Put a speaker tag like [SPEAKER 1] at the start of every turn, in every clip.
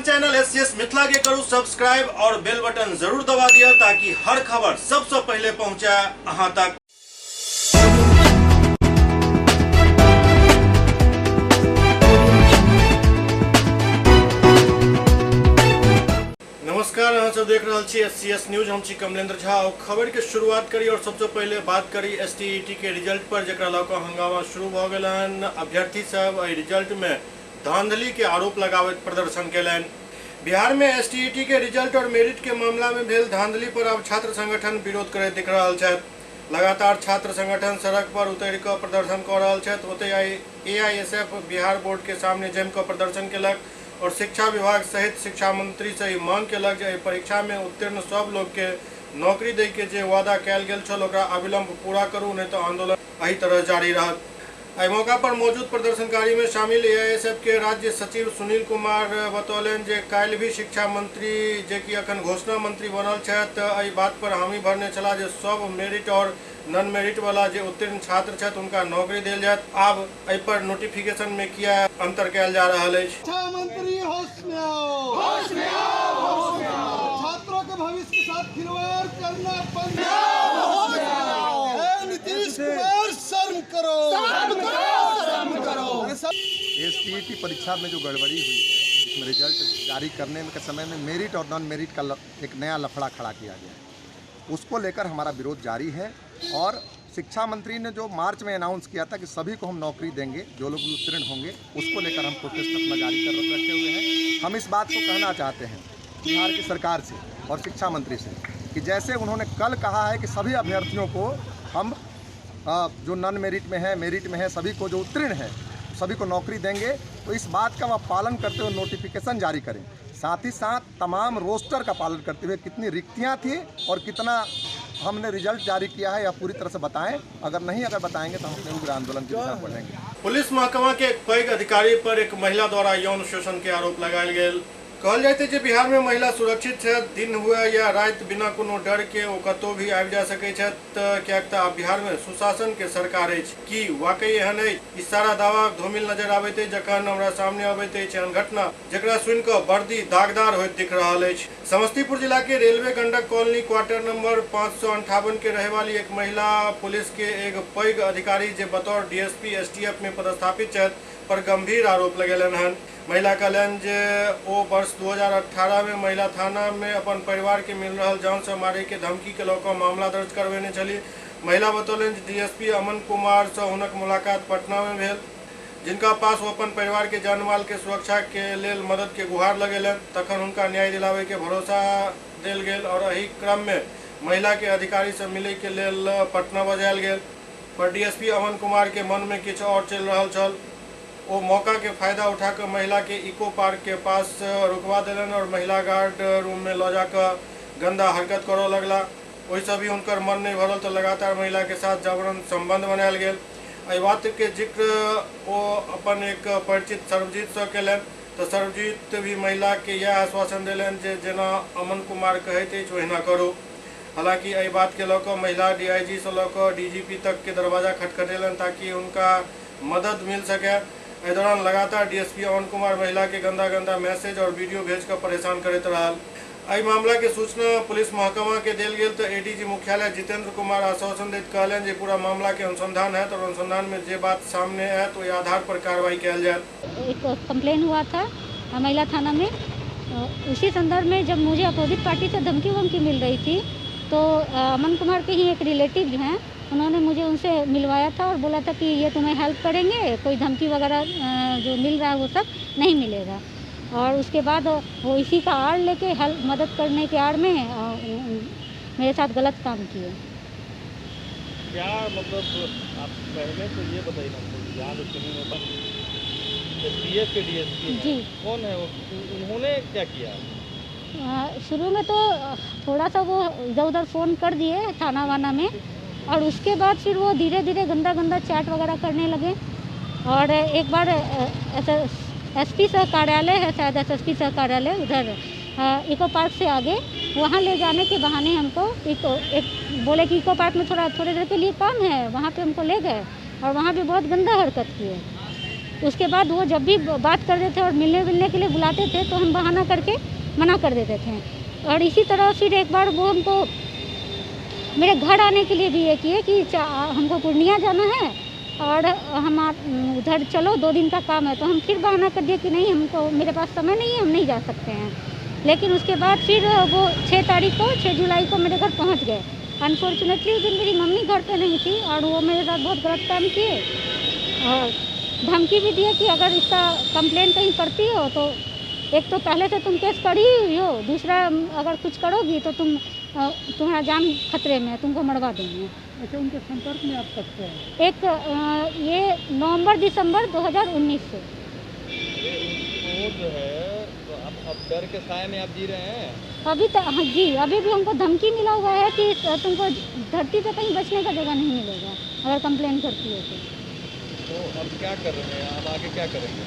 [SPEAKER 1] अपन channel SCS Mithila के करू subscribe और बेल बटन जरूर दबा दिया ताकि हर खबर सबसे पहले पहुंचे अहां तक। नमस्कार, अहाँ सब देख रहे छी एससीएस न्यूज। हम छी कमलेंद्र झा और खबर के शुरुआत करी और सबसे पहले बात करी एसटीईटी के रिजल्ट पर, जकरा लौका हंगामा शुरू भ गेलन। अभ्यर्थी सब एहि रिजल्ट में धांधली के आरोप लगावत प्रदर्शन केलन। बिहार में एसटीईटी के रिजल्ट और मेरिट के मामला में भेल धांधली पर अब छात्र संगठन विरोध करैत दिख रहल छथि। लगातार छात्र संगठन सड़क पर उतरि कऽ प्रदर्शन कऽ रहल छथि। ओतहि एआईएसएफ बिहार बोर्ड के सामने जमि कऽ प्रदर्शन केलक और शिक्षा विभाग सहित शिक्षा मंत्री से मांग केलक जे परीक्षा में उत्तीर्ण सब लोग के नौकरी दै के जे वादा कयल गेल छल ओकरा अविलंब पूरा करू, नहीं तो आंदोलन एही तरह जारी रहत। एहि मौका पर मौजूद प्रदर्शनकारी में शामिल एआईएसएफ के राज्य सचिव सुनील कुमार बतौलन जे काल्हि भी शिक्षा मंत्री जे कि अखन घोषणा मंत्री बनल छथि एहि बात पर हामी भरने छला जे सब मेरिट और नॉन मेरिट वाला जो उत्तीर्ण छात्र छथि उनका नौकरी देल जायत। आब एहि पर नोटिफिकेशन में किया अंतर कयल जा रहल अछि।
[SPEAKER 2] शिक्षा मंत्री होश में आओ, होश में आओ, होश में आओ। छात्रों के भविष्य के साथ खिलवाड़ करना बंद करो। नीतीश कुमार शर्म करो, शर्म करो, शर्म करो।
[SPEAKER 3] एसटीईटी परीक्षा में जो गड़बड़ी हुई है, इसमें रिजल्ट जारी करने के समय में मेरिट और नॉन मेरिट का एक नया लफड़ा खड़ा किया गया है। उसको लेकर हमारा विरोध जारी है और शिक्षा मंत्री ने जो मार्च में अनाउंस किया था कि सभी को हम नौकरी देंगे जो लोग उत्तीर्ण होंगे, उसको लेकर हम प्रोटेस्ट अपना जारी कर रखे हुए हैं। हम इस बात को कहना चाहते हैं बिहार की सरकार से और शिक्षा मंत्री से कि जैसे उन्होंने कल कहा है कि सभी अभ्यर्थियों को हम जो नॉन मेरिट में है, मेरिट में है, सभी को जो उत्तीर्ण है सभी को नौकरी देंगे, तो इस बात का वह पालन करते हुए नोटिफिकेशन जारी करें। साथ ही साथ तमाम रोस्टर का पालन करते हुए कितनी रिक्तियां थी और कितना हमने रिजल्ट जारी किया है, यह पूरी तरह से बताएं। अगर बताएंगे तो हम अपने उग्र आंदोलन की दिशा बढ़ेंगे।
[SPEAKER 1] पुलिस महकमा के एक पैघ अधिकारी पर एक महिला द्वारा यौन शोषण के आरोप लगायल गेल। कहल जाइत जे बिहार में महिला सुरक्षित है, दिन हुए या रात बिना कोनो डर के ओ कतौ भी आबि जा सकै छै, कियाक तऽ आब बिहार में सुशासन के सरकार अछि। की वाकई एहन अछि? ई सारा दावा धूमिल नजर आबैत अछि जखन हमरा सामने अबैत अछि एहन घटना जकरा सुनि कऽ वर्दी दागदार होइत दिख रहल अछि। समस्तीपुर जिला के railway Gandak colony quarter number 558 के रहने वाली एक महिला पुलिस के एक पैघ अधिकारी जे बतौर डीएसपी एसटीएफ में पदस्थापित छथि पर गंभीर आरोप लगेलन हन। महिला कहलन जे ओ वर्ष 2018 में महिला थाना में अपन परिवार के मिल रहा जान से मारे के धमकी के लऽ मामला दर्ज करवेने छली। महिला बतौलन डीएसपी अमन कुमार से हुनक मुलाकात पटना में भेल, जिनका पास वो अपन परिवार के जान माल के सुरक्षा के लेल मदद के गुहार लगेलन। तखन उनका न्याय दिलावे के भरोसा देल गेल और एही क्रम में महिला के अधिकारी से मिले के लेल पटना बजायल गेल, पर डीएसपी अमन कुमार के मन में किछु और चल रहा छल। वो मौका के फायदा उठाकर महिला के इको पार्क के पास रुकवा दिलन और महिला गार्ड रूम में लऽ जाकर गंदा हरकत करऽ लगला। ओहिसँ भी उनकर मन नहीं भरल तो लगातार महिला के साथ जबरन संबंध बनायल गेल। एहि बात के जिक्र वो अपन एक परिचित सर्वजीत से केलन, तो सर्वजीत भी महिला के यह आश्वासन दिलन जे जेना अमन कुमार कहैत अछि ओहिना करू। हालांकि एहि बात के लऽ महिला डीआईजी से लऽ डीजीपी तक के दरवाजा खटखटेलन ताकि उनका मदद मिल सके। एहि दौरान लगातार डीएसपी अमन कुमार महिला के गंदा मैसेज और वीडियो भेज कर परेशान करते रहल। एहि मामला के सूचना पुलिस महकमा के देल गेल तो एडीजी मुख्यालय जितेंद्र कुमार आश्वासन दैत कहलन जे पूरा मामला के अनुसंधान है और अनुसंधान में जे बात सामने है तो ये आधार पर कार्रवाई कयल जाए।
[SPEAKER 4] एक कंप्लेन हुआ था महिला थाना में, उसी संदर्भ में जब मुझे अपोजिट पार्टी से धमकी वमकी मिल रही थी तो अमन कुमार के ही एक रिलेटिव हैं, उन्होंने मुझे उनसे मिलवाया था और बोला था कि ये तुम्हें हेल्प करेंगे, कोई धमकी वगैरह जो मिल रहा है वो सब नहीं मिलेगा। और उसके बाद वो इसी का आड़ लेके हेल्प मदद करने के आड़ में मेरे साथ गलत काम किए।
[SPEAKER 5] क्या मतलब आप पहले तो ये बताइए ना, याद एसटीएफ के डीएसपी
[SPEAKER 4] जी
[SPEAKER 5] कौन है वो, उन्होंने क्या किया?
[SPEAKER 4] शुरू में तो थोड़ा सा वो इधर उधर फ़ोन कर दिए थाना वाना में, और उसके बाद फिर वो धीरे धीरे गंदा चैट वगैरह करने लगे। और एक बार एसपी सह कार्यालय है, शायद एसएसपी सह कार्यालय उधर इको पार्क से आगे, वहाँ ले जाने के बहाने हमको एक बोले कि इको पार्क में थोड़ी देर के लिए काम है, वहाँ पे हमको ले गए और वहाँ भी बहुत गंदा हरकत किए। उसके बाद वो जब भी बात करते थे और मिलने के लिए बुलाते थे तो हम बहाना करके मना कर देते थे। और इसी तरह फिर एक बार वो हमको मेरे घर आने के लिए भी ये किए कि हमको पूर्णिया जाना है और हम उधर चलो 2 दिन का काम है। तो हम फिर बहाना कर दिए कि नहीं, हमको मेरे पास समय नहीं है, हम नहीं जा सकते हैं। लेकिन उसके बाद फिर वो 6 जुलाई को मेरे घर पहुंच गए। अनफॉर्चुनेटली उस दिन मेरी मम्मी घर पे नहीं थी और वो मेरे साथ बहुत गलत काम किए और धमकी भी दिए कि अगर इसका कंप्लेन कहीं करती हो तो एक तो पहले से तुम केस करी हुई हो, दूसरा अगर कुछ करोगी तो तुम्हारा जान खतरे में है, तुमको मरवा देंगे।
[SPEAKER 5] अच्छा, उनके संपर्क में आप कब से हैं?
[SPEAKER 4] ये नवंबर-दिसंबर 2019 से।
[SPEAKER 5] वो जो है तो अब डर के साए में आप जी रहे हैं?
[SPEAKER 4] अभी तक हाँ जी, अभी भी हमको धमकी मिला हुआ है कि तुमको धरती पे कहीं बचने का जगह नहीं मिलेगा अगर कंप्लेन करती हो
[SPEAKER 5] तो अब क्या कर रहे हैं? अब आगे क्या करेंगे?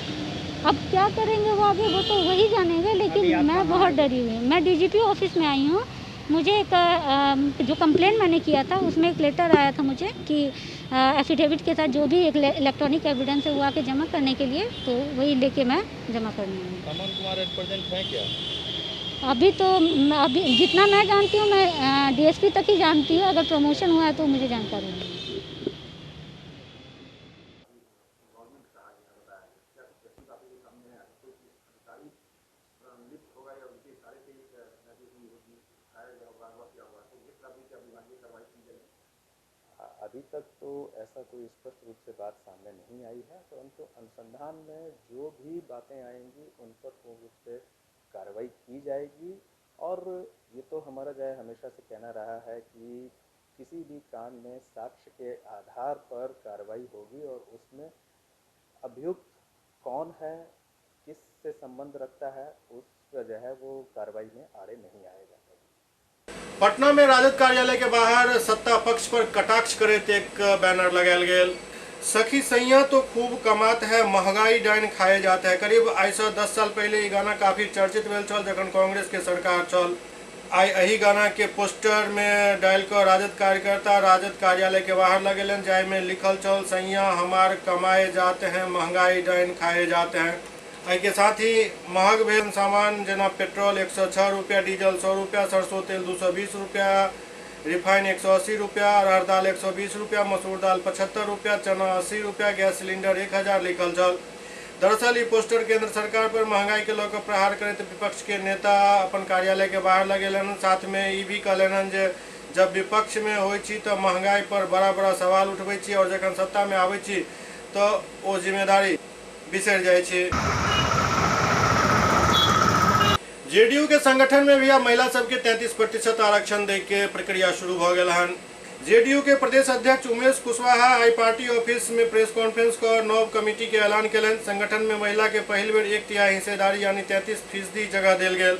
[SPEAKER 4] अब क्या करेंगे वो आगे वो तो वही जानेंगे, लेकिन मैं बहुत डरी हुई हूँ। मैं डीजीपी ऑफिस में आई हूँ। मुझे एक जो कंप्लेन मैंने किया था उसमें एक लेटर आया था मुझे कि एफिडेविट के साथ जो भी एक इलेक्ट्रॉनिक एविडेंस है वो आके जमा करने के लिए, तो वही लेके मैं जमा करने आई हूँ।
[SPEAKER 5] अमन कुमार एट प्रेजेंट हैं क्या?
[SPEAKER 4] अभी जितना मैं जानती हूँ मैं डीएसपी तक ही जानती हूँ। अगर प्रमोशन हुआ है तो मुझे जानकारी नहीं है।
[SPEAKER 6] अभी तक तो ऐसा कोई स्पष्ट रूप से बात सामने नहीं आई है, परंतु अनुसंधान में जो भी बातें आएंगी उन पर पूर्ण रूप से कार्रवाई की जाएगी। और ये तो हमारा जो है हमेशा से कहना रहा है कि किसी भी कांड में साक्ष्य के आधार पर कार्रवाई होगी और उसमें अभियुक्त कौन है, किससे संबंध रखता है, उस जो है वो कार्रवाई में आड़े नहीं आएगा।
[SPEAKER 1] पटना में राजद कार्यालय के बाहर सत्ता पक्ष पर कटाक्ष करैत एक बैनर लगायल गेल। सखी सैया तो खूब कमात है, महंगाई डाइन खाए जाते हैं। करीब आई से 10 साल पहले ये गाना काफी चर्चित भेल छल जखन कांग्रेस के सरकार चल। आई एही गाना के पोस्टर में डायल कर राजद कार्यकर्ता राजद कार्यालय के बाहर लगेलन, जाय में लिखल चल सैया हमार कमाए जाते हैं, महंगाई डाइन खाए जाते हैं। एहि के साथ ही महग भेल सामान जना पेट्रोल 106 रुपया, डीजल 100 रुपया, सरसों तेल 220 रुपया, रिफाइन 180 रुपया, अरहर दाल 120 रुपया, मसूर दाल 75 रुपया, चना 80 रुपया, गैस सिलेंडर 1000 लिखल छल। दरअसल ये पोस्टर केंद्र सरकार पर महंगाई के लऽ कऽ प्रहार करैत विपक्ष के नेता अपन कार्यालय के बाहर लगेलन। साथ में ये भी कहलन जे जब विपक्ष में होइ छी तो महंगाई पर बड़ा बड़ा सवाल उठबै छी और जखन सत्ता में आबै छी तो ओ जिम्मेदारी बिसरि जाइ छी। जेडीयू के संगठन में भी अब महिला सबके 33% आरक्षण दे के प्रक्रिया शुरू भ गेल हन। जेडीयू के प्रदेश अध्यक्ष Umesh Kushwaha I party office में प्रेस कॉन्फ्रेंस कर नव कमिटी के ऐलान कलन। संगठन में महिला के पहल बेर 1/3 हिस्सेदारी यानी 33% जगह दिल गेल।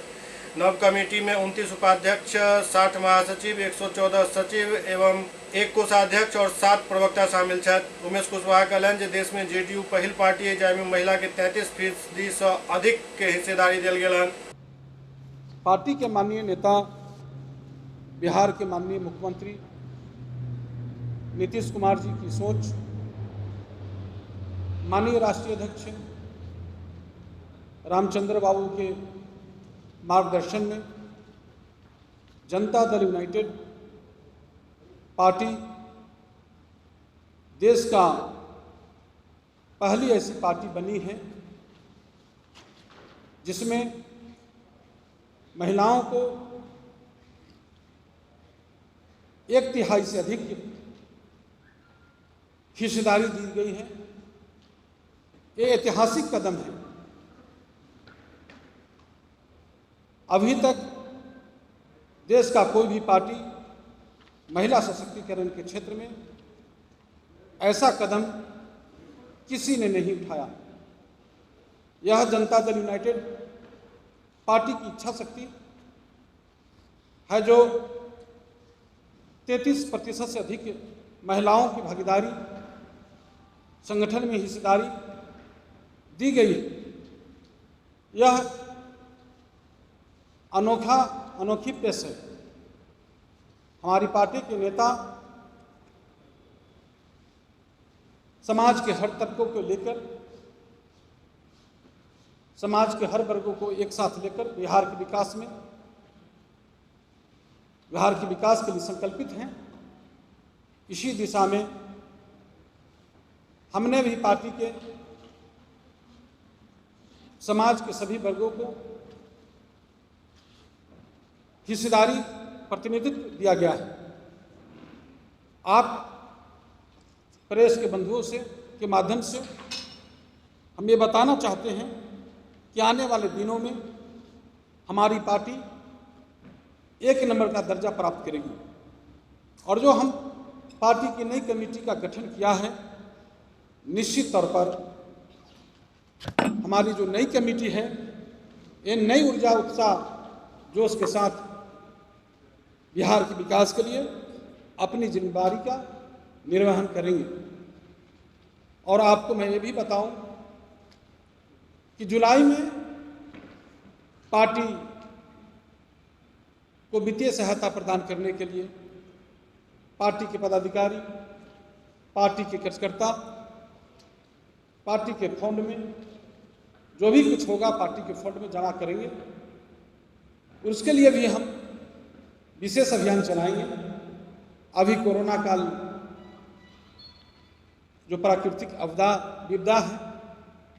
[SPEAKER 1] नव कमिटी में 29 उपाध्यक्ष, 60 महासचिव, 114 सचिव एवं 1 कोषाध्यक्ष और 7 प्रवक्ता शामिल छथि। उमेश कुशवाहा कहलन जे देश में जेडीयू पहल पार्टी है जाहिमे महिला के 33% से अधिक के हिस्सेदारी दिल गेल हन।
[SPEAKER 7] पार्टी के माननीय नेता, बिहार के माननीय मुख्यमंत्री नीतीश कुमार जी की सोच, माननीय राष्ट्रीय अध्यक्ष रामचंद्र बाबू के मार्गदर्शन में जनता दल यूनाइटेड पार्टी देश का पहली ऐसी पार्टी बनी है जिसमें महिलाओं को 1/3 से अधिक हिस्सेदारी दी गई है। ये ऐतिहासिक कदम है। अभी तक देश का कोई भी पार्टी महिला सशक्तिकरण के क्षेत्र में ऐसा कदम किसी ने नहीं उठाया। यह जनता दल यूनाइटेड पार्टी की इच्छा शक्ति है जो 33% से अधिक महिलाओं की भागीदारी, संगठन में हिस्सेदारी दी गई है। यह अनोखी पेश है। हमारी पार्टी के नेता समाज के हर तबकों को लेकर समाज के हर वर्गों को एक साथ लेकर बिहार के विकास के लिए संकल्पित हैं। इसी दिशा में हमने भी पार्टी के समाज के सभी वर्गों को हिस्सेदारी प्रतिनिधित्व दिया गया है। आप प्रेस के बंधुओं से के माध्यम से हम ये बताना चाहते हैं कि आने वाले दिनों में हमारी पार्टी 1 नंबर का दर्जा प्राप्त करेगी और जो हम पार्टी की नई कमेटी का गठन किया है, निश्चित तौर पर हमारी जो नई कमेटी है ये नई ऊर्जा, उत्साह, जोश के साथ बिहार के विकास के लिए अपनी जिम्मेदारी का निर्वहन करेंगे। और आपको मैं ये भी बताऊं कि जुलाई में पार्टी को वित्तीय सहायता प्रदान करने के लिए पार्टी के पदाधिकारी, पार्टी के कार्यकर्ता, पार्टी के फंड में जो भी कुछ होगा पार्टी के फंड में जमा करेंगे। उसके लिए भी हम विशेष अभियान चलाएंगे। अभी कोरोना काल जो प्राकृतिक विपदा है,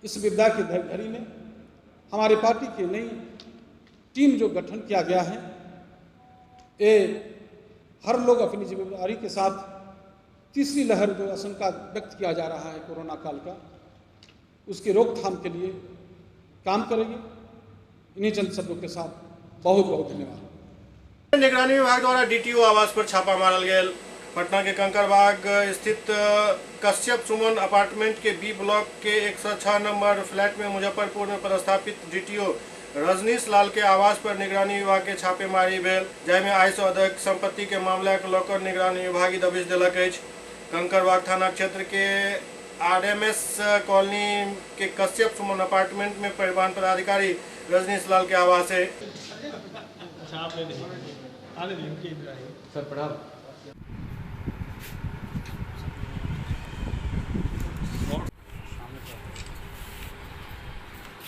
[SPEAKER 7] इस विपदा की घड़ी में हमारी पार्टी की नई टीम जो गठन किया गया है, ये हर लोग अपनी जिम्मेदारी के साथ तीसरी लहर जो आशंका व्यक्त किया जा रहा है कोरोना काल का, उसकी रोकथाम के लिए काम करेंगे। इन्हीं चंद शब्दों के साथ बहुत बहुत धन्यवाद।
[SPEAKER 1] निगरानी विभाग द्वारा डीटीओ आवास पर छापा मारल गेल। पटना के कंकड़बाग स्थित कश्यप सुमन अपार्टमेंट के बी ब्लॉक के 106 नंबर फ्लैट में मुजफ्फरपुर में पदस्थापित डीटीओ रजनीश लाल के आवास पर निगरानी विभाग के छापेमारी भेल, जाहिमे आय सँ अधिक संपत्ति के मामला के लकर निगरानी विभाग दबिश देलक अछि। कंकड़बाग थाना क्षेत्र के आरएमएस कॉलोनी के कश्यप सुमन अपार्टमेंट में परिवहन पदाधिकारी रजनीश लाल के आवास है।
[SPEAKER 5] सर प्रणाम।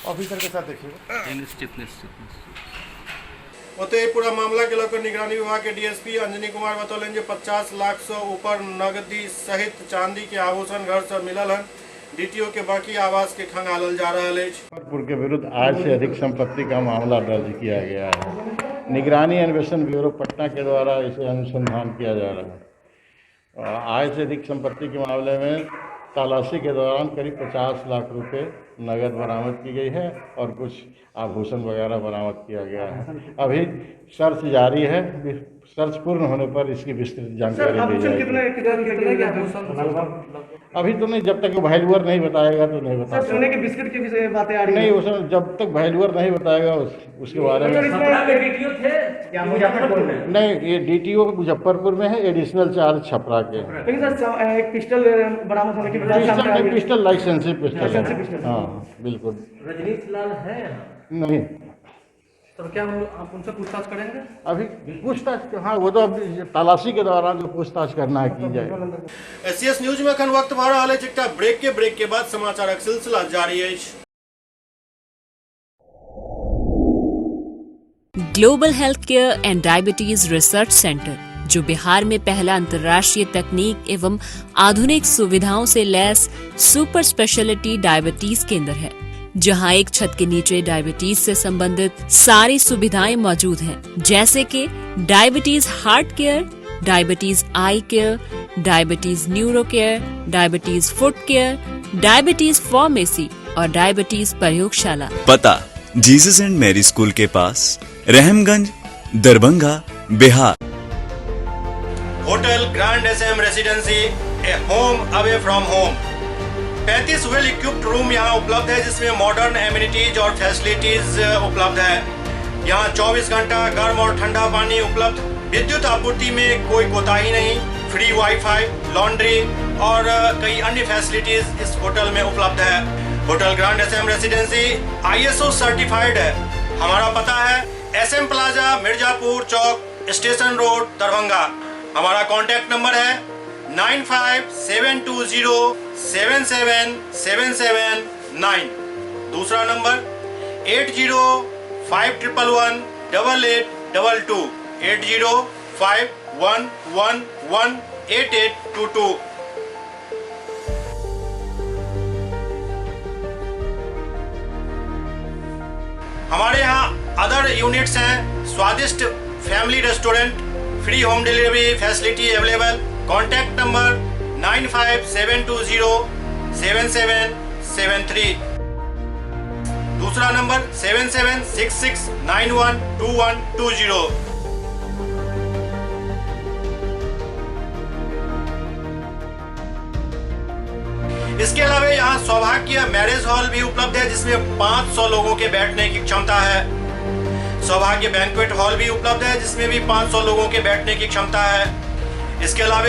[SPEAKER 3] ऑफिसर के साथ देखिए।
[SPEAKER 1] ओते पूरा मामला के लेकर निगरानी विभाग के डीएसपी अंजनी कुमार बतौलन जे 50 लाख से ऊपर नगदी सहित चांदी के आभूषण घर से मिलल है। डीटीओ के बाकी आवास के खंगालल जा रहा है।
[SPEAKER 8] मुजफ्फरपुर के विरुद्ध आय से अधिक संपत्ति का मामला दर्ज किया गया है। निगरानी अन्वेषण ब्यूरो पटना के द्वारा इसे अनुसंधान किया जा रहा है। आय से अधिक संपत्ति के मामले में तलाशी के दौरान करीब 50 लाख रुपए नगद बरामद की गई है और कुछ आभूषण वगैरह बरामद किया गया है। अभी सर्च जारी है। सर्च पूर्ण होने पर इसकी विस्तृत जानकारी दी जाएगी। अभी तो नहीं, जब तक वैल्यूअर नहीं बताएगा तो नहीं बता।
[SPEAKER 9] सोने के बिस्किट की भी बातें आ रही
[SPEAKER 8] नहीं, उसमें जब तक वैल्यूअर नहीं बताएगा उसके बारे में।
[SPEAKER 9] डीटीओ थे क्या मुजफ्फरपुर में?
[SPEAKER 8] नहीं, ये डीटीओ मुजफ्फरपुर में है, एडिशनल चार्ज छपरा के।
[SPEAKER 9] लेकिन सर एक पिस्टल बरामद होने की बात,
[SPEAKER 8] पिस्टल लाइसेंसिव पिस्टल है। हाँ बिल्कुल।
[SPEAKER 9] रजनीश लाल है
[SPEAKER 8] नहीं
[SPEAKER 9] तो क्या आप उनसे पूछताछ करेंगे?
[SPEAKER 8] अभी पूछताछ, हाँ वो तो अभी तलाशी के दौरान जो पूछताछ करना है की जाए।
[SPEAKER 1] एससीएस न्यूज में अखन वक्त भर रहा है। एकटा ब्रेक के बाद समाचारक सिलसिला जारी है।
[SPEAKER 10] Global health care and diabetes research centre, जो बिहार में पहला अंतर्राष्ट्रीय तकनीक एवं आधुनिक सुविधाओं से लैस सुपर स्पेशलिटी डायबिटीज केंद्र है, जहां एक छत के नीचे डायबिटीज से संबंधित सारी सुविधाएं मौजूद हैं, जैसे कि diabetes heart care, diabetes eye care, diabetes neuro care, diabetes foot care, diabetes pharmacy और डायबिटीज प्रयोगशाला।
[SPEAKER 11] पता जीसस एंड मैरी स्कूल के पास, Rahamganj, Darbhanga, Bihar.
[SPEAKER 1] Hotel grand SM residency, a home away from home. 35 well equipped room यहाँ उपलब्ध है, जिसमें modern amenities और फैसिलिटीज उपलब्ध है। यहाँ 24 घंटा गर्म और ठंडा पानी उपलब्ध। विद्युत आपूर्ति में कोई कोताही नहीं। फ्री वाईफाई, लॉन्ड्री और कई अन्य फैसिलिटीज इस होटल में उपलब्ध है। Hotel grand SM residency ISO certified है। हमारा पता है SM plaza, Mirzapur Chowk, station road, Darbhanga. हमारा कॉन्टैक्ट नंबर है 9572077779। दूसरा नंबर 8051118822 8051118822। हमारे यहाँ अदर यूनिट्स हैं, स्वादिष्ट family restaurant, free home delivery facility available. Contact number 9572077773। दूसरा नंबर 7766912120। इसके अलावा यहाँ सौभाग्य मैरिज हॉल भी उपलब्ध है, जिसमें 500 लोगों के बैठने की क्षमता है। सौभाग्य बैंक्वेट हॉल भी उपलब्ध है, जिसमें भी 500 लोगों के बैठने की क्षमता है। इसके अलावा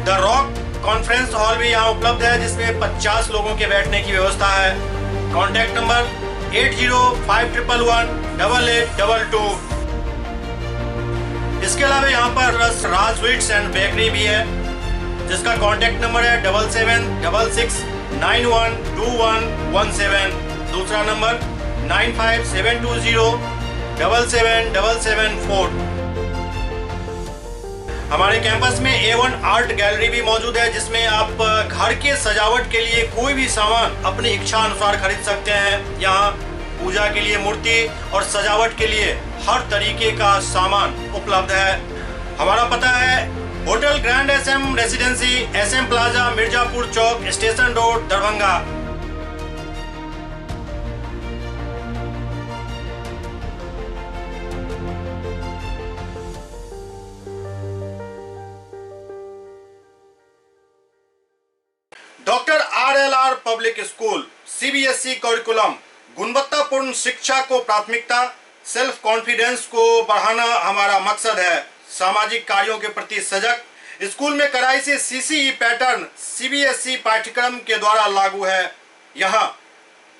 [SPEAKER 1] द रॉक कॉन्फ्रेंस हॉल भी यहाँ उपलब्ध है, जिसमें 50 लोगों के बैठने की व्यवस्था है। Contact number 8051118822। इसके अलावा यहाँ पर राज स्वीट्स एंड बेकरी भी है, जिसका कॉन्टैक्ट नंबर है 7766912117। दूसरा नंबर 9572077774। हमारे कैंपस में A1 आर्ट गैलरी भी मौजूद है, जिसमें आप घर के सजावट के लिए कोई भी सामान अपनी इच्छा अनुसार खरीद सकते हैं। यहाँ पूजा के लिए मूर्ति और सजावट के लिए हर तरीके का सामान उपलब्ध है। हमारा पता है hotel grand SM residency, SM plaza, Mirzapur Chowk, station road, Darbhanga. Doctor RLR public school CBSE curriculum, गुणवत्तापूर्ण शिक्षा को प्राथमिकता, सेल्फ कॉन्फिडेंस को बढ़ाना हमारा मकसद है। सामाजिक कार्यों के प्रति सजग। स्कूल में कड़ाई से CCE पैटर्न CBSE पाठ्यक्रम के द्वारा लागू है। यहाँ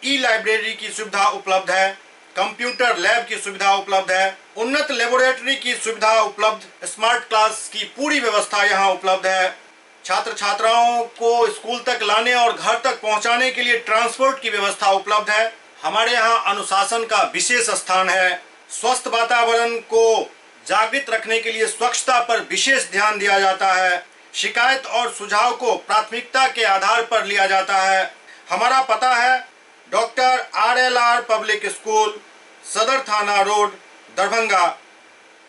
[SPEAKER 1] ई-लाइब्रेरी की सुविधा उपलब्ध है, कंप्यूटर लैब की सुविधा उपलब्ध है, उन्नत लेबोरेटरी की सुविधा उपलब्ध, स्मार्ट क्लास की पूरी व्यवस्था यहाँ उपलब्ध है। छात्र छात्राओं को स्कूल तक लाने और घर तक पहुंचाने के लिए ट्रांसपोर्ट की व्यवस्था उपलब्ध है। हमारे यहाँ अनुशासन का विशेष स्थान है। स्वस्थ वातावरण को जागृत रखने के लिए स्वच्छता पर विशेष ध्यान दिया जाता है। शिकायत और सुझाव को प्राथमिकता के आधार पर लिया जाता है। हमारा पता है doctor RLR public school, Sadar Thana road, Darbhanga,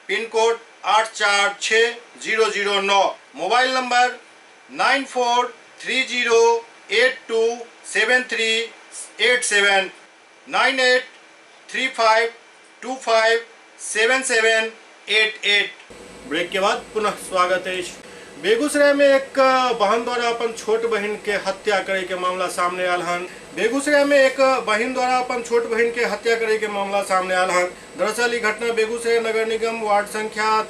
[SPEAKER 1] pin code 846009। Mobile number 9430827387 9835257788। Break के बाद पुनः स्वागत है। बेगूसराय में एक बहन द्वारा अपन छोट बहन के हत्या करे के मामला सामने आयल हन। बेगूसराय में एक बहन द्वारा अपन छोट बहन के हत्या करे के मामला सामने आयल हन। दरअसल ये घटना बेगूसराय नगर निगम वार्ड संख्या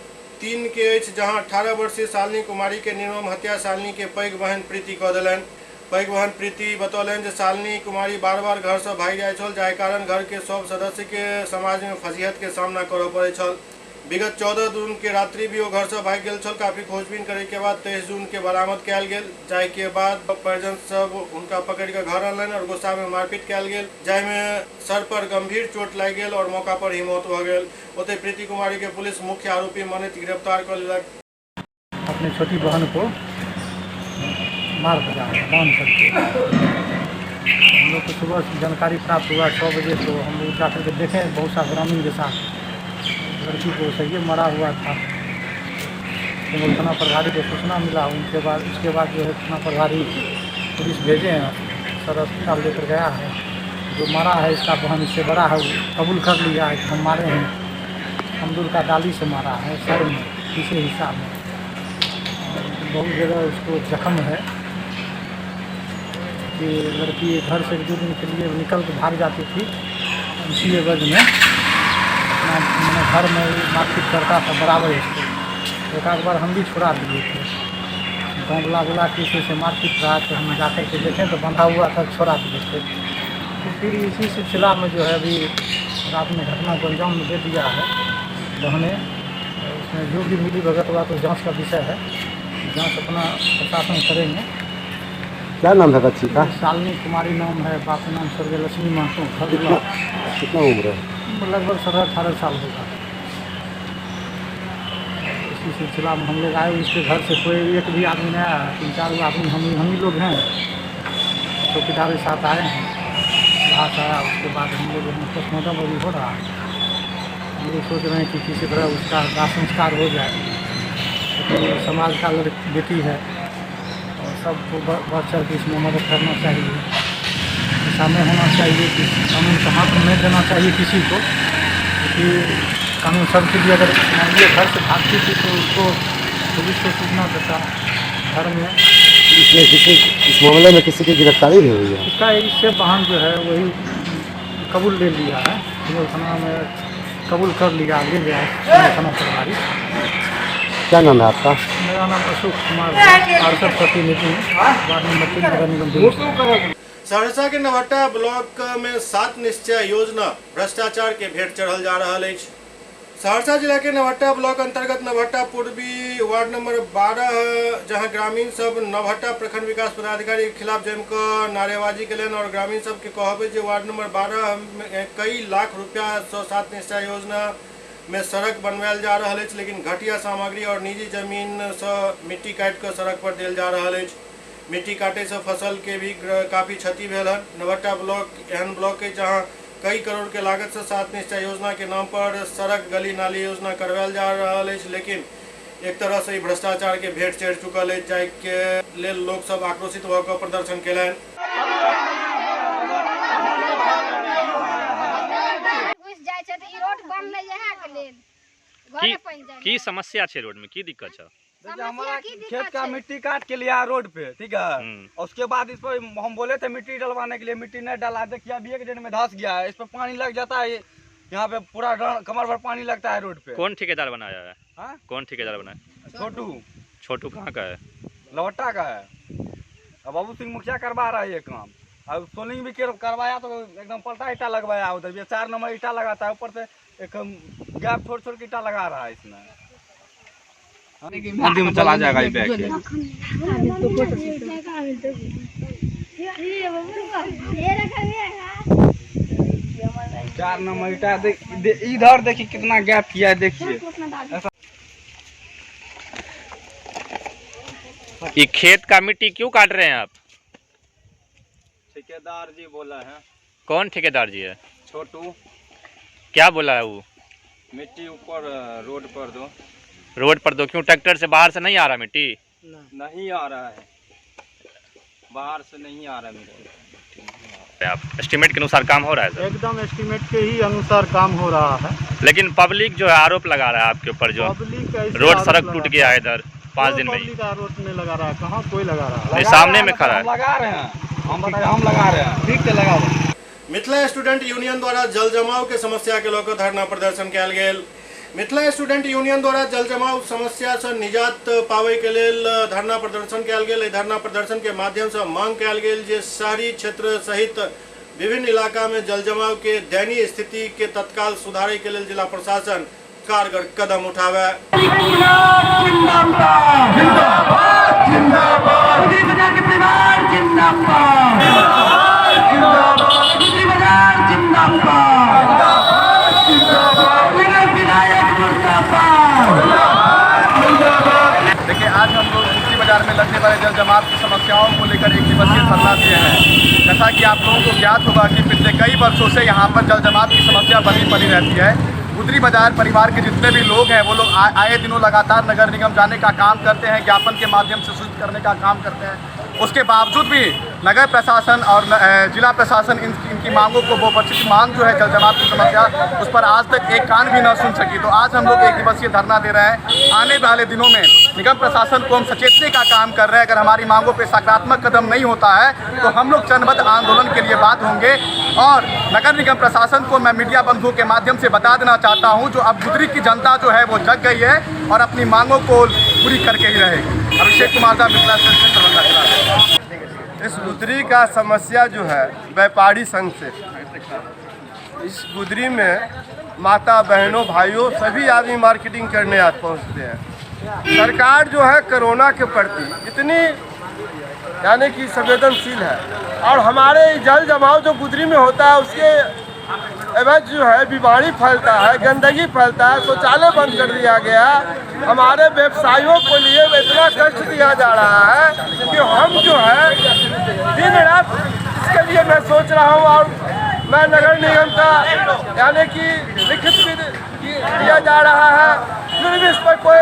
[SPEAKER 1] 3 के अछि, जहां 18 वर्षीय शालिनी कुमारी के निर्मम हत्या शालिनी के पैघ बहन प्रीति कऽ देलनि। पैघ बहन प्रीति बतौलनि जे शालिनी कुमारी बार बार घर से भागि जाय छल, जाहि कारण घर के सब सदस्य के समाज में फजीहत के सामना करऽ पड़े छल। विगत 14 जून के रात्रि भी वो घर से भाग गेल छल। काफी खोजबीन करे के बाद 23 जून के बरामद कयल गेल, जाहि के बाद परिजन सब उनका पकड़ के घर अनलनि और गुस्सा में मारपीट कयल गेल, जाहि में सर पर गंभीर चोट लागि गेल और मौका पर ही मौत भऽ गेल। ओतहि प्रीति कुमारी के पुलिस मुख्य आरोपी मानित गिरफ्तार कर लेलक।
[SPEAKER 12] अपनी छोटी बहन को मार दिया बांध सकते। हम लोग को सुबह जानकारी प्राप्त हुआ 6 बजे, तो हम लोग जाकर के देखें बहुत सा ग्रामीण के साथ लड़की को सही मरा हुआ था। तो थाना प्रभारी को सूचना मिला, उसके बाद जो है थाना प्रभारी पुलिस भेजे हैं, सर अस्पताल लेकर गया है। जो मरा है इसका बहन इससे बड़ा है, कबूल कर लिया है कि हम मारे हैं। अमदुल का डाली से मारा है, सर में पीछे हिस्सा में बहुत जगह उसको जख्म है। कि लड़की घर से 2 दिन के लिए निकल के भाग जाती थी, इसी एवज में अपना घर में मारपीट करता था बराबर इसको। एक बार हम भी छुड़ा दिए थे, गाँव बुला के इसे मारपीट रहा, तो हम जाकर के देखें तो बंधा हुआ था, छोड़ा दिए थे। तो फिर इसी सिलसिला में जो है अभी रात में घटना को अंजाम दे दिया है। उन्होंने उसमें जो भी मिली भगत हुआ तो जांच का विषय है, जांच अपना प्रशासन करेंगे।
[SPEAKER 13] क्या नाम था बच्ची का?
[SPEAKER 12] शालिनी कुमारी नाम है, बाप का नाम स्वर्गीय लक्ष्मी महतो।
[SPEAKER 13] कितना उम्र है?
[SPEAKER 12] लगभग 17-18 साल होगा। इसी सिलसिला में हम लोग आए, उसके घर से कोई एक भी आदमी नहीं आया, 3-4 आदमी हम ही लोग हैं, चौकीदार के साथ आए हैं। वहाँ से आया, उसके बाद हम लोग पोस्टमार्टम अभी हो रहा है। हम लोग सोच रहे हैं कि किसी तरह उसका दाह संस्कार हो जाए, क्योंकि समाज का बेटी है और सबको बढ़ चढ़ के इसमें मदद करना चाहिए। ऐसा नहीं होना चाहिए कि कानून का हाथ नहीं देना चाहिए किसी को, क्योंकि कानून सबके लिए अगर मान लीजिए घर से भागती थी तो उसको पुलिस को सूचना देता घर में।
[SPEAKER 13] इसमें इस मामले में किसी की गिरफ्तारी भी हुई है?
[SPEAKER 12] इसका इससे वाहन जो है वही कबूल ले लिया है, सिंगल थाना में कबूल कर लिया, ले गया है थाना प्रभारी।
[SPEAKER 13] क्या नाम है आपका?
[SPEAKER 12] मेरा नाम अशोक कुमार, पार्षद प्रतिनिधि, वार्ड नंबर 3 नगर निगम।
[SPEAKER 1] सहरसा के नवहट्टा ब्लॉक में 7 निश्चय योजना भ्रष्टाचार के भेंट चढ़ल जा रहा है। सहरसा जिला के नवहट्टा ब्लॉक अंतर्गत नवहट्टा पूर्वी वार्ड नंबर 12, जहां ग्रामीण सब नवहट्टा प्रखंड विकास पदाधिकारी के खिलाफ जम कर नारेबाजी कलन और ग्रामीण सब के कहबे जे वार्ड नंबर 12 में कई लाख रुपया 7 निश्चय योजना में सड़क बनवायल जा रहा है, लेकिन घटिया सामग्री और निजी जमीन से मिट्टी काट कर सड़क पर दिल जा रहा है। मिट्टी काटे से फसल के भी काफी क्षति भेल है। नवहट्टा ब्लॉक एहन ब्लॉक है जहां कई करोड़ के लागत से 7 निश्चय योजना के नाम पर सड़क गली नाली योजना करवायल जा रहा है, लेकिन एक तरह से भ्रष्टाचार के भेंट चढ़ चुकल है, जाके लेल लोग सब आक्रोशित होकर प्रदर्शन केलन।
[SPEAKER 14] की समस्या छे रोड में, की दिक्कत है?
[SPEAKER 15] हमारा खेत का मिट्टी काट के लिया रोड पे, ठीक है। और उसके बाद इस पर हम बोले थे मिट्टी डलवाने के लिए, मिट्टी नहीं डाला। देखिए अभी 1 दिन में धंस गया है, इस पर पानी लग जाता है, यहाँ पे पूरा कमर भर पानी लगता है रोड पे।
[SPEAKER 14] कौन ठेकेदार बनाया है?
[SPEAKER 15] हाँ?
[SPEAKER 14] कौन ठेकेदार बनाया? छोटू कहाँ का है?
[SPEAKER 15] नवहट्टा का है। अब बाबू सिंह मुखिया करवा रहा है ये काम। अब सोलिंग भी करवाया तो एकदम पलटा ईटा लगवाया, उधर 4 नंबर ईटा लगाता है, ऊपर से एक गैप छोड़ के ईटा लगा रहा है इसमें। नदी में चला जाएगा ये बैग। 4 नंबर ईटा इधर देखिए कितना गैप किया है, देखिए।
[SPEAKER 14] ये खेत का मिट्टी क्यों काट रहे हैं आप?
[SPEAKER 15] ठेकेदार जी बोला है।
[SPEAKER 14] कौन ठेकेदार जी है?
[SPEAKER 15] छोटू।
[SPEAKER 14] क्या बोला है वो?
[SPEAKER 15] मिट्टी ऊपर रोड पर दो।
[SPEAKER 14] रोड पर दो क्यों? ट्रैक्टर से बाहर से नहीं आ रहा मिट्टी?
[SPEAKER 15] नहीं आ रहा है, बाहर से नहीं आ रहा मिट्टी।
[SPEAKER 14] आप एस्टीमेट के अनुसार काम हो रहा है सर?
[SPEAKER 12] एकदम एस्टीमेट के ही अनुसार काम हो रहा है,
[SPEAKER 14] लेकिन पब्लिक जो है आरोप लगा रहा है आपके ऊपर, जो रोड सड़क टूट गया है इधर 5 दिन में ही।
[SPEAKER 12] आरोप नहीं लगा रहा है, कहाँ कोई लगा रहा है?
[SPEAKER 14] सामने में खड़ा है।
[SPEAKER 15] लगा रहे हैं, हम लगा रहे हैं, ठीक से लगा रहे हैं।
[SPEAKER 1] मिथिला स्टूडेंट यूनियन द्वारा जल जमाव के समस्या के लेकर धरना प्रदर्शन कयल गेल। मिथिला स्टूडेंट यूनियन द्वारा जल जमाव समस्या से निजात पावे के लेल धरना प्रदर्शन कयल गेल। धरना प्रदर्शन के माध्यम से मांग कयल गेल जे शहरी क्षेत्र सहित विभिन्न इलाका में जल जमाव के दयनीय स्थिति के तत्काल सुधारे के लेल जिला प्रशासन कारगर कदम उठावे।
[SPEAKER 3] देखिए आज हम लोग दूसरी बाजार में लगने वाले जल जमाव की समस्याओं को लेकर एक दिवसीय धरना दिए हैं। जैसा कि आप लोगों को ज्ञात होगा कि पिछले कई वर्षों से यहाँ पर जल जमाव की समस्या बनी पड़ी रहती है। गुदरी बाजार परिवार के जितने भी लोग हैं वो लोग आए दिनों लगातार नगर निगम जाने का काम करते हैं, ज्ञापन के माध्यम से सूचित करने का काम करते हैं। उसके बावजूद भी नगर प्रशासन और जिला प्रशासन इनकी मांगों को बहुपक्षीय मांग जो है जल जमाव की समस्या, उस पर आज तक एक कान भी न सुन सकी। तो आज हम लोग एक दिवसीय धरना दे रहे हैं। आने वाले दिनों में निगम प्रशासन को हम सचेतने का काम कर रहे हैं। अगर हमारी मांगों पर सकारात्मक कदम नहीं होता है तो हम लोग चरणबद्ध आंदोलन के लिए बात होंगे। और नगर निगम प्रशासन को मैं मीडिया बंधुओं के माध्यम से बता देना चाहता हूँ, जो अब गुदरी की जनता जो है वो जग गई है और अपनी मांगों को पूरी करके ही रहेगी। अभिषेक कुमार दा, मिथिला स्टूडेंट दरभंगा जिला।
[SPEAKER 16] इस गुदरी का समस्या जो है व्यापारी संघ से, इस गुदरी में माता बहनों भाइयों सभी आदमी मार्केटिंग करने आज पहुंचते हैं। सरकार जो है कोरोना के प्रति इतनी यानी कि संवेदनशील है। और हमारे जल जमाव जो गुदरी में होता है उसके एवज जो है बीमारी फैलता है, गंदगी फैलता है, शौचालय बंद कर दिया गया। हमारे व्यवसायियों को लिए इतना कष्ट दिया जा रहा है कि हम जो है दिन रात इसके लिए मैं सोच रहा हूँ। और मैं नगर निगम का यानी कि लिखित भी दिया जा रहा है, फिर भी इस पर कोई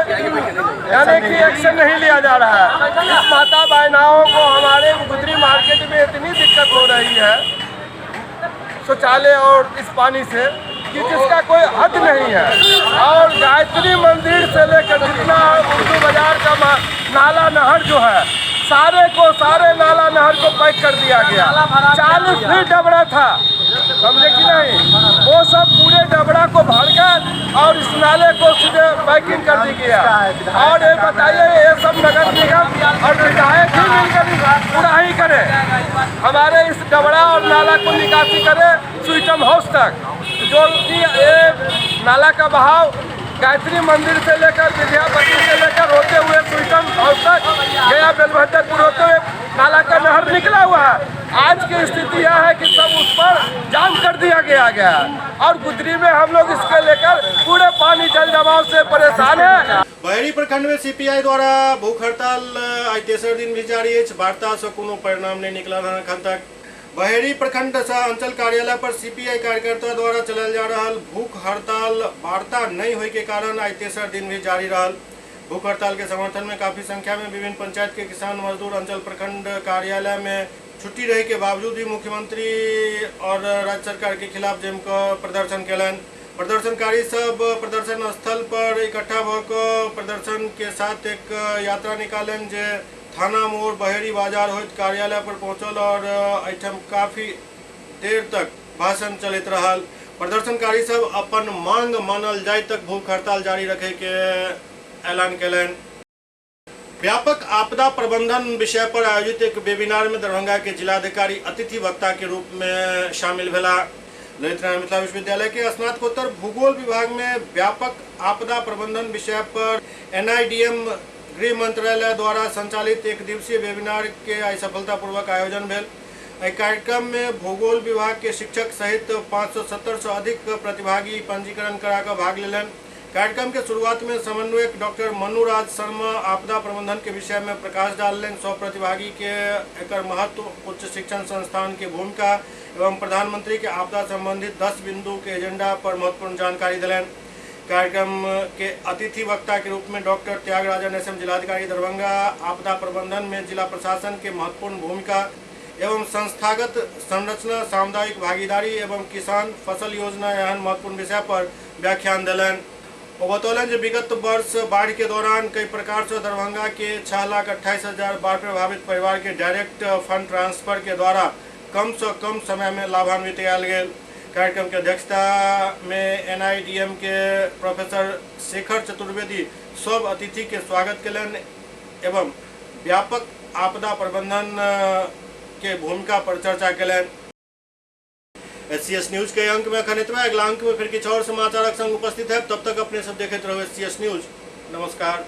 [SPEAKER 16] यानी कि एक्शन नहीं लिया जा रहा है। इस माता बहनाओं को हमारे गुदरी मार्केट में इतनी दिक्कत हो रही है शौचालय और इस पानी से कि जिसका कोई हद नहीं है। और गायत्री मंदिर से लेकर जितना उर्दू बाजार का नाला नहर जो है सारे नाला नहर को पैक कर दिया गया। 40 फीट डबरा था, समझे कि नहीं, वो सब पूरे डबरा को भरकर और इस नाले को सीधे पैकिंग कर दी गया। और ये बताइए ये सब नगर निगम और विधायक ही मिलकर पूरा ही करे, हमारे इस डबरा और नाला को निकासी करे स्वीटम हाउस तक, जो कि ये नाला का बहाव गायत्री मंदिर से लेकर विद्यापति से लेकर होते हुए स्वीटम हाउस तक गया बेलभद्रपुर होते हुए नाला का नहर निकला हुआ है। आज की स्थिति यह है कि सब उस पर जाम कर दिया गया और गुदरी में हम लोग इसके लेकर पूरे पानी जल जमाव से परेशान है।
[SPEAKER 1] बहेड़ी प्रखंड में सीपीआई द्वारा भूख हड़ताल आज तेसर दिन भी जारी है। वार्ता से कोनो परिणाम नहीं निकला अखन तक। बहेड़ी प्रखंड अंचल कार्यालय पर सीपीआई कार्यकर्ता द्वारा चलायल जा रहा भूख हड़ताल वार्ता नहीं होने के कारण आज तेसर दिन भी जारी रहा। भूख हड़ताल के समर्थन में काफी संख्या में विभिन्न पंचायत के किसान मजदूर अंचल प्रखंड कार्यालय में छुट्टी रहे के बावजूद भी मुख्यमंत्री और राज्य सरकार के खिलाफ जमकर प्रदर्शन कलन। प्रदर्शनकारी सब प्रदर्शन स्थल पर इकट्ठा होकर प्रदर्शन के साथ एक यात्रा निकालन जे थाना मोड़ बहेड़ी बाजार होत कार्यालय पर पहुंचल और एठम काफी देर तक भाषण चलित रहा। प्रदर्शनकारी सब अपन मांग मानल जाय तक भूख हड़ताल जारी रखे के ऐलान कलन। व्यापक आपदा प्रबंधन विषय पर आयोजित एक वेबिनार में दरभंगा के जिलाधिकारी अतिथि वक्ता के रूप में शामिल भेला। ललित नारायण मिथिला विश्वविद्यालय के स्नातकोत्तर भूगोल विभाग में व्यापक आपदा प्रबंधन विषय पर NIDM गृह मंत्रालय द्वारा संचालित एक दिवसीय वेबिनार के आज सफलतापूर्वक आयोजन भेल। कार्यक्रम में भूगोल विभाग के शिक्षक सहित 570 से अधिक प्रतिभागी पंजीकरण कराकर भाग लेलन। कार्यक्रम के शुरुआत में समन्वयक डॉक्टर मनुराज शर्मा आपदा प्रबंधन के विषय में प्रकाश डालने 100 प्रतिभागी के एकर महत्व, उच्च शिक्षण संस्थान की भूमिका एवं प्रधानमंत्री के आपदा संबंधित 10 बिंदु के एजेंडा पर महत्वपूर्ण जानकारी दिलन। कार्यक्रम के अतिथि वक्ता के रूप में डॉक्टर त्यागराजन SM जिलाधिकारी दरभंगा आपदा प्रबंधन में जिला प्रशासन के महत्वपूर्ण भूमिका एवं संस्थागत संरचना, सामुदायिक भागीदारी एवं किसान फसल योजना एहन महत्वपूर्ण विषय पर व्याख्यान दिलन। वो बतौलन जो विगत वर्ष बाढ़ के दौरान कई प्रकार से दरभंगा के 6,28,000 बाढ़ प्रभावित परिवार के डायरेक्ट फंड ट्रांसफर के द्वारा कम से कम समय में लाभान्वित कयल गेल। कार्यक्रम की अध्यक्षता में NIDM के प्रोफेसर शेखर चतुर्वेदी सब अतिथि के स्वागत कलन एवं व्यापक आपदा प्रबंधन के भूमिका पर चर्चा कलन। SCS न्यूज के अंक में अखन इतना। अगला अंक में फिर किछु और समाचारक संग उपस्थित है। तब तक अपने सब देखते रहो SCS न्यूज। नमस्कार।